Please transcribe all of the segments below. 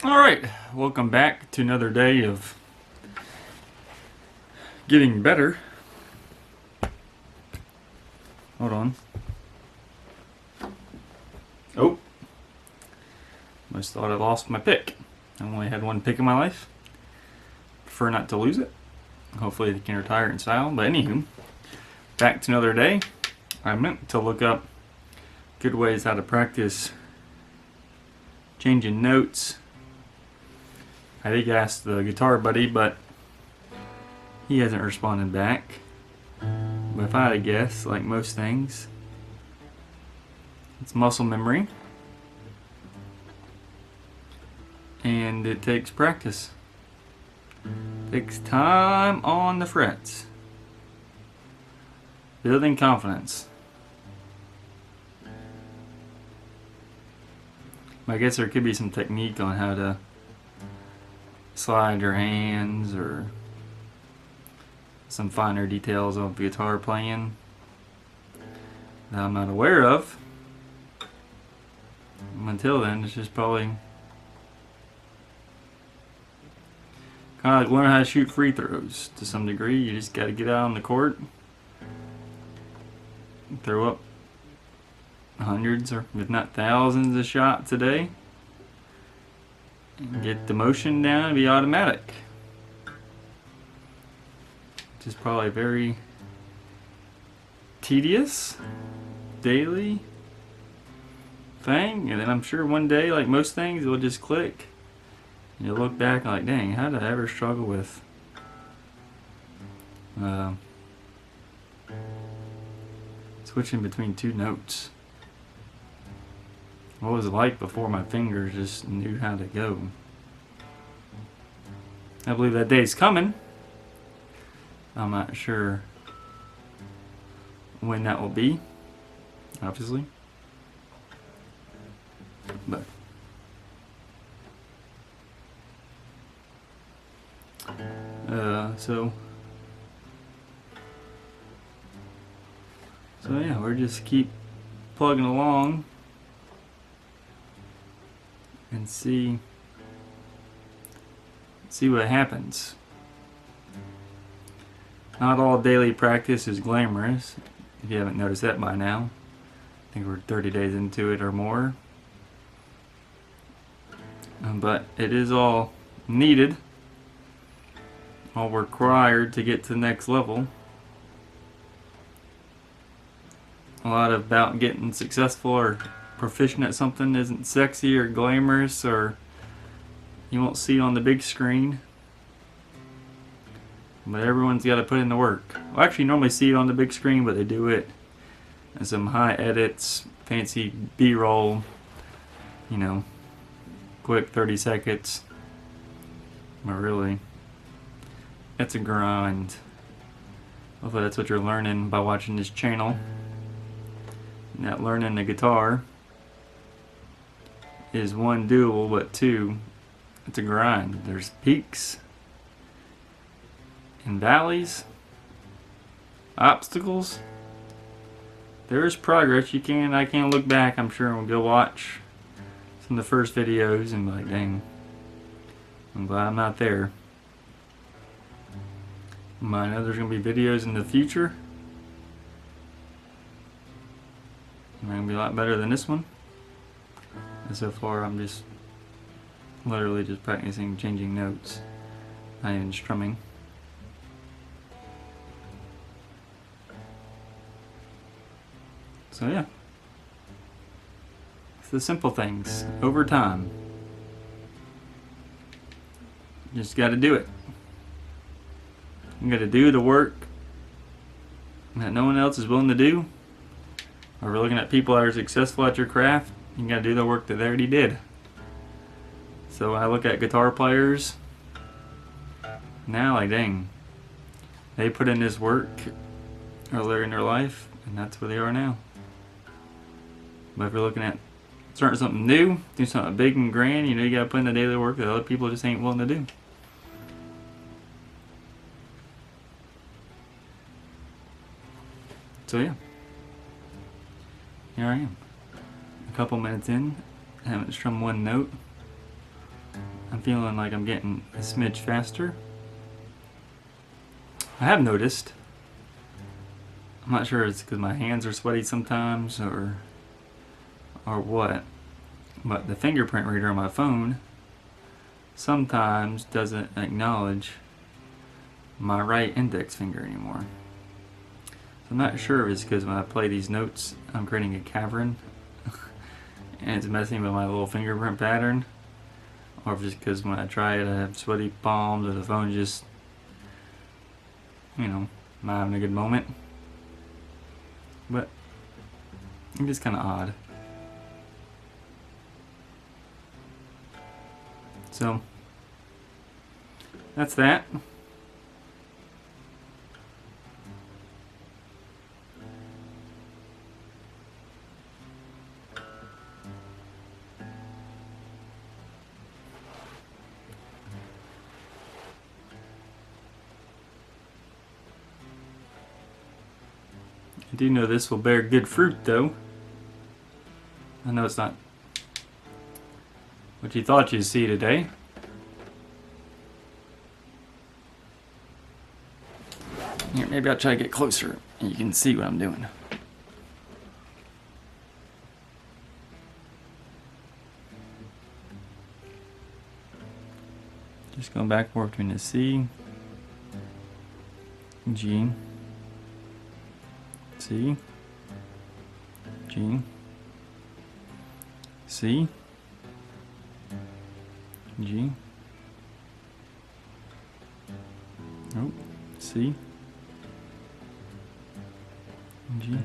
Alright, welcome back to another day of getting better. Hold on. Oh. Must thought I lost my pick. I only had one pick in my life. Prefer not to lose it. Hopefully they can retire in style. But anywho, back to another day. I meant to look up good ways how to practice changing notes. I think I asked the guitar buddy, but he hasn't responded back. But if I had to guess, like most things, it's muscle memory. And it takes practice. It takes time on the frets. Building confidence. I guess there could be some technique on how to slide your hands or some finer details of guitar playing that I'm not aware of. Until then, it's just probably kind of like learn how to shoot free throws to some degree. You just got to get out on the court, throw up hundreds or if not thousands of shots a day, and get the motion down and be automatic. Which is probably very tedious daily thing, and then I'm sure one day, like most things, it'll just click. You look back and like, dang, how did I ever struggle with switching between two notes? What was it like before my fingers just knew how to go? I believe that day's coming. I'm not sure when that will be, obviously. But so yeah, we're just keep plugging along and see what happens. Not all daily practice is glamorous, if you haven't noticed that by now. I think we're 30 days into it or more. But it is all needed, all required to get to the next level. A lot about getting successful or proficient at something isn't sexy or glamorous, or you won't see it on the big screen. But everyone's got to put in the work. Well, actually, normally see it on the big screen, but they do it in some high edits, fancy B-roll, quick 30 seconds. But really, it's a grind. Hopefully that's what you're learning by watching this channel. Not learning the guitar is one, doable, but two, it's a grind. There's peaks and valleys, obstacles. There's progress. I can't look back, I'm sure, and go watch some of the first videos and be like, dang, I'm glad I'm not there. I know there's going to be videos in the future. They're going to be a lot better than this one. And so far I'm just literally just practicing changing notes, not even strumming. So yeah, it's the simple things over time. You just got to do it. You got to do the work that no one else is willing to do. Or we're looking at people that are successful at your craft. You got to do the work that they already did. So when I look at guitar players now, like, dang, they put in this work earlier in their life, and that's where they are now. But if you're looking at starting something new, do something big and grand, you got to put in the daily work that other people just ain't willing to do. So yeah, here I am, a couple minutes in, I haven't strummed one note. I'm feeling like I'm getting a smidge faster. I have noticed, I'm not sure if it's because my hands are sweaty sometimes or what, but the fingerprint reader on my phone sometimes doesn't acknowledge my right index finger anymore. So I'm not sure if it's because when I play these notes, I'm creating a cavern and it's messing with my little fingerprint pattern, or if it's because when I try it, I have sweaty palms or the phone just, I'm having a good moment. But it's just kind of odd. So that's that. I do know this will bear good fruit, though. I know it's not what you thought you'd see today. Here, maybe I'll try to get closer and you can see what I'm doing. Just going back and forth between the C, G, C, G, C, G, oh, C, G.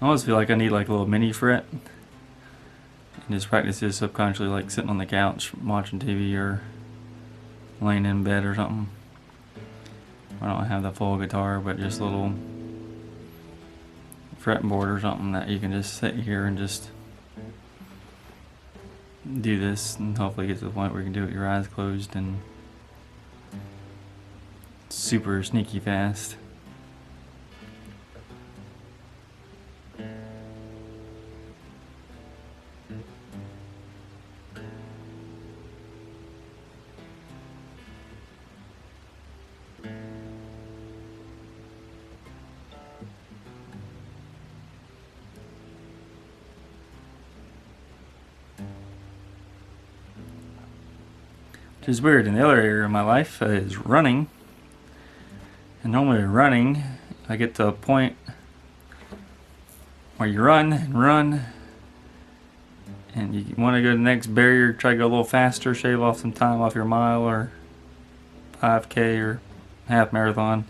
I always feel like I need like a little mini fret and just practice this subconsciously, like sitting on the couch watching TV or laying in bed or something. I don't have the full guitar, but just a little fretboard or something that you can just sit here and just do this, and hopefully get to the point where you can do it with your eyes closed and super sneaky fast. Which is weird. In the other area of my life is running. And normally running, I get to a point where you run and you want to go to the next barrier, try to go a little faster, shave off some time off your mile or 5K or half marathon.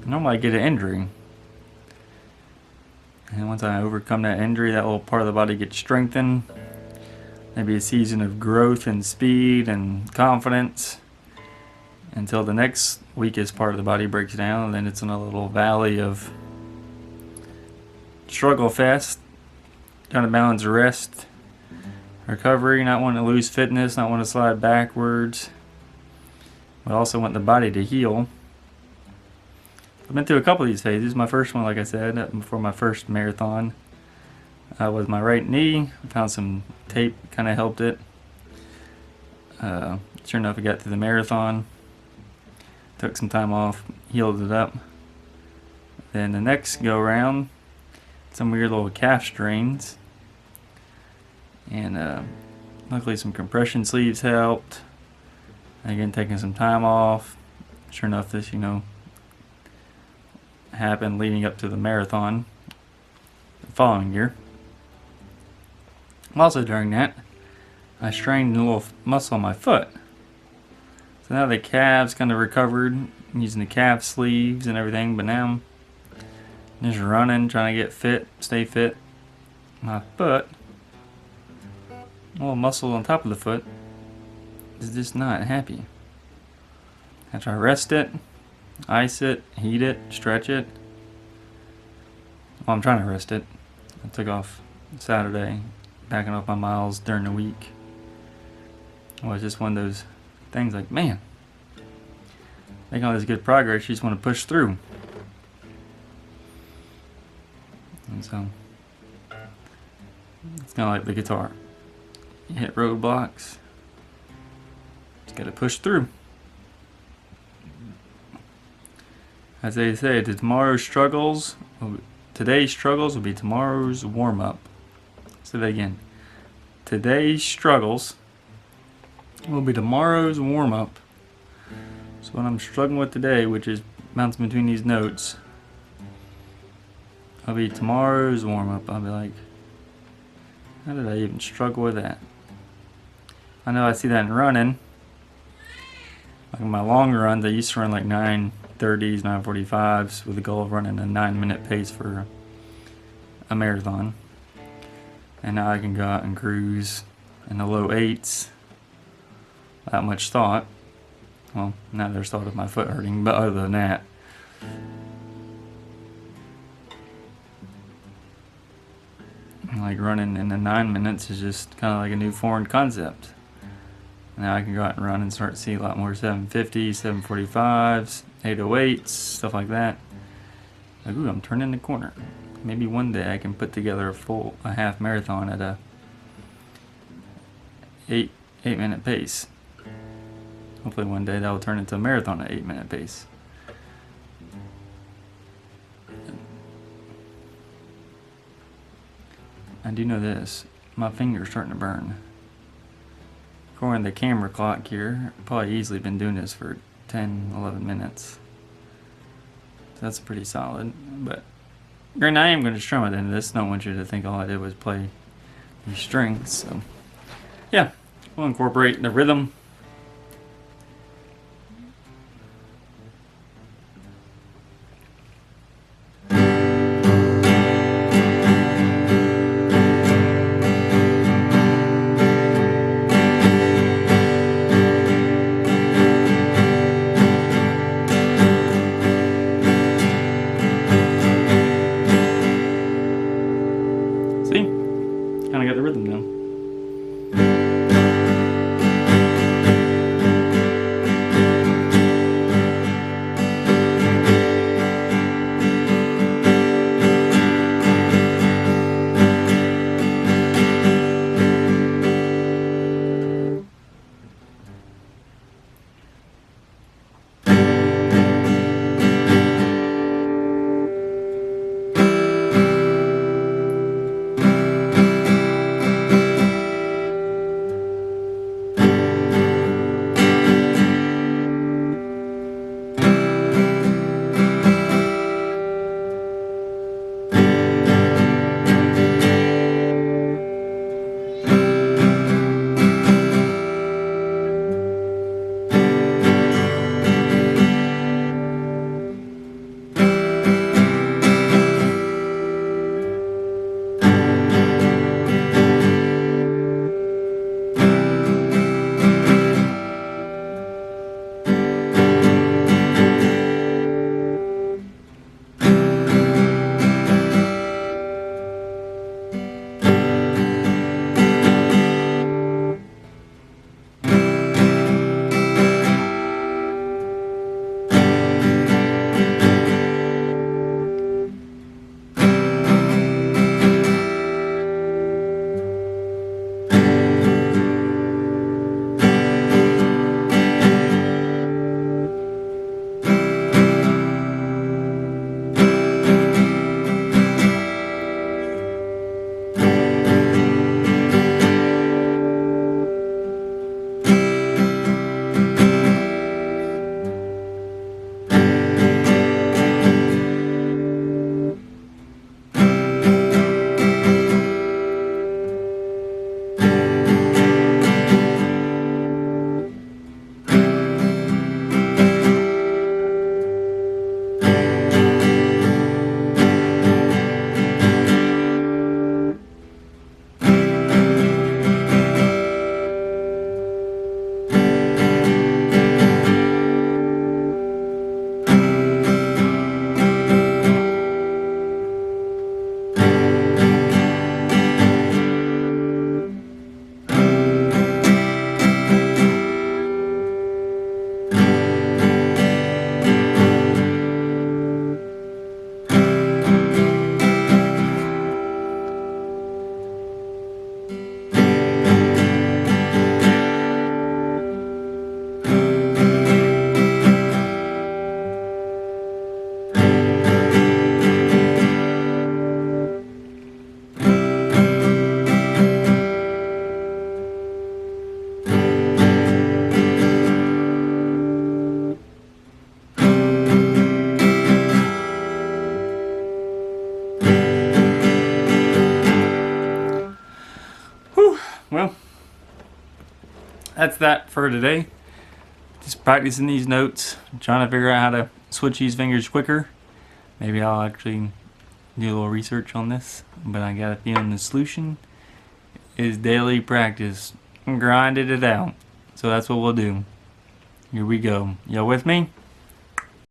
Normally I get an injury. And once I overcome that injury, that little part of the body gets strengthened. Maybe a season of growth and speed and confidence until the next weakest part of the body breaks down, and then it's in a little valley of struggle fest, trying to balance rest, recovery, not wanting to lose fitness, not wanting to slide backwards, but also want the body to heal. I've been through a couple of these phases. My first one, like I said, before my first marathon, was my right knee. I found some tape, kind of helped it. Sure enough, I got through the marathon. Took some time off, healed it up. Then the next go around, some weird little calf strains. And luckily some compression sleeves helped. Again, taking some time off. Sure enough, this, happened leading up to the marathon the following year. Also during that, I strained a little muscle on my foot. So now the calves kind of recovered, using the calf sleeves and everything, but now I'm just running, trying to get fit, stay fit. My foot, a little muscle on top of the foot, is just not happy. I try to rest it, ice it, heat it, stretch it. Well, I'm trying to rest it. I took off Saturday, backing up my miles during the week. Well, it's just one of those things like, man, making all this good progress, you just want to push through. And so, It's kind of like the guitar. You hit roadblocks, just gotta push through. As they say, today's struggles will be tomorrow's warm-up. Say that again. Today's struggles will be tomorrow's warm-up. So what I'm struggling with today, which is bouncing between these notes, will be tomorrow's warm-up. I'll be like, how did I even struggle with that? I know I see that in running. Like in my long runs, I used to run like 9:30s, 9:45s with the goal of running a 9-minute pace for a marathon. And now I can go out and cruise in the low 8s without much thought. Well, now there's thought of my foot hurting, but other than that, like running in the 9 minutes is just kind of like a new foreign concept. Now I can go out and run and start to see a lot more 750s, 745s, 808s, stuff like that. Like, ooh, I'm turning the corner. Maybe one day I can put together a half marathon at a 8-minute pace. Hopefully one day that will turn into a marathon at 8-minute pace. I do know this. My finger's starting to burn. According to the camera clock here, I've probably easily been doing this for 10, 11 minutes. So that's pretty solid. But granted, I am going to strum at the end of this. I don't want you to think all I did was play these strings. So yeah, we'll incorporate the rhythm. See? Kind of got the rhythm now. that's that for today. Just practicing these notes, trying to figure out how to switch these fingers quicker. Maybe I'll actually do a little research on this, but I got a feeling the solution is daily practice. Grinded it out. So that's what we'll do. Here we go. Y'all with me?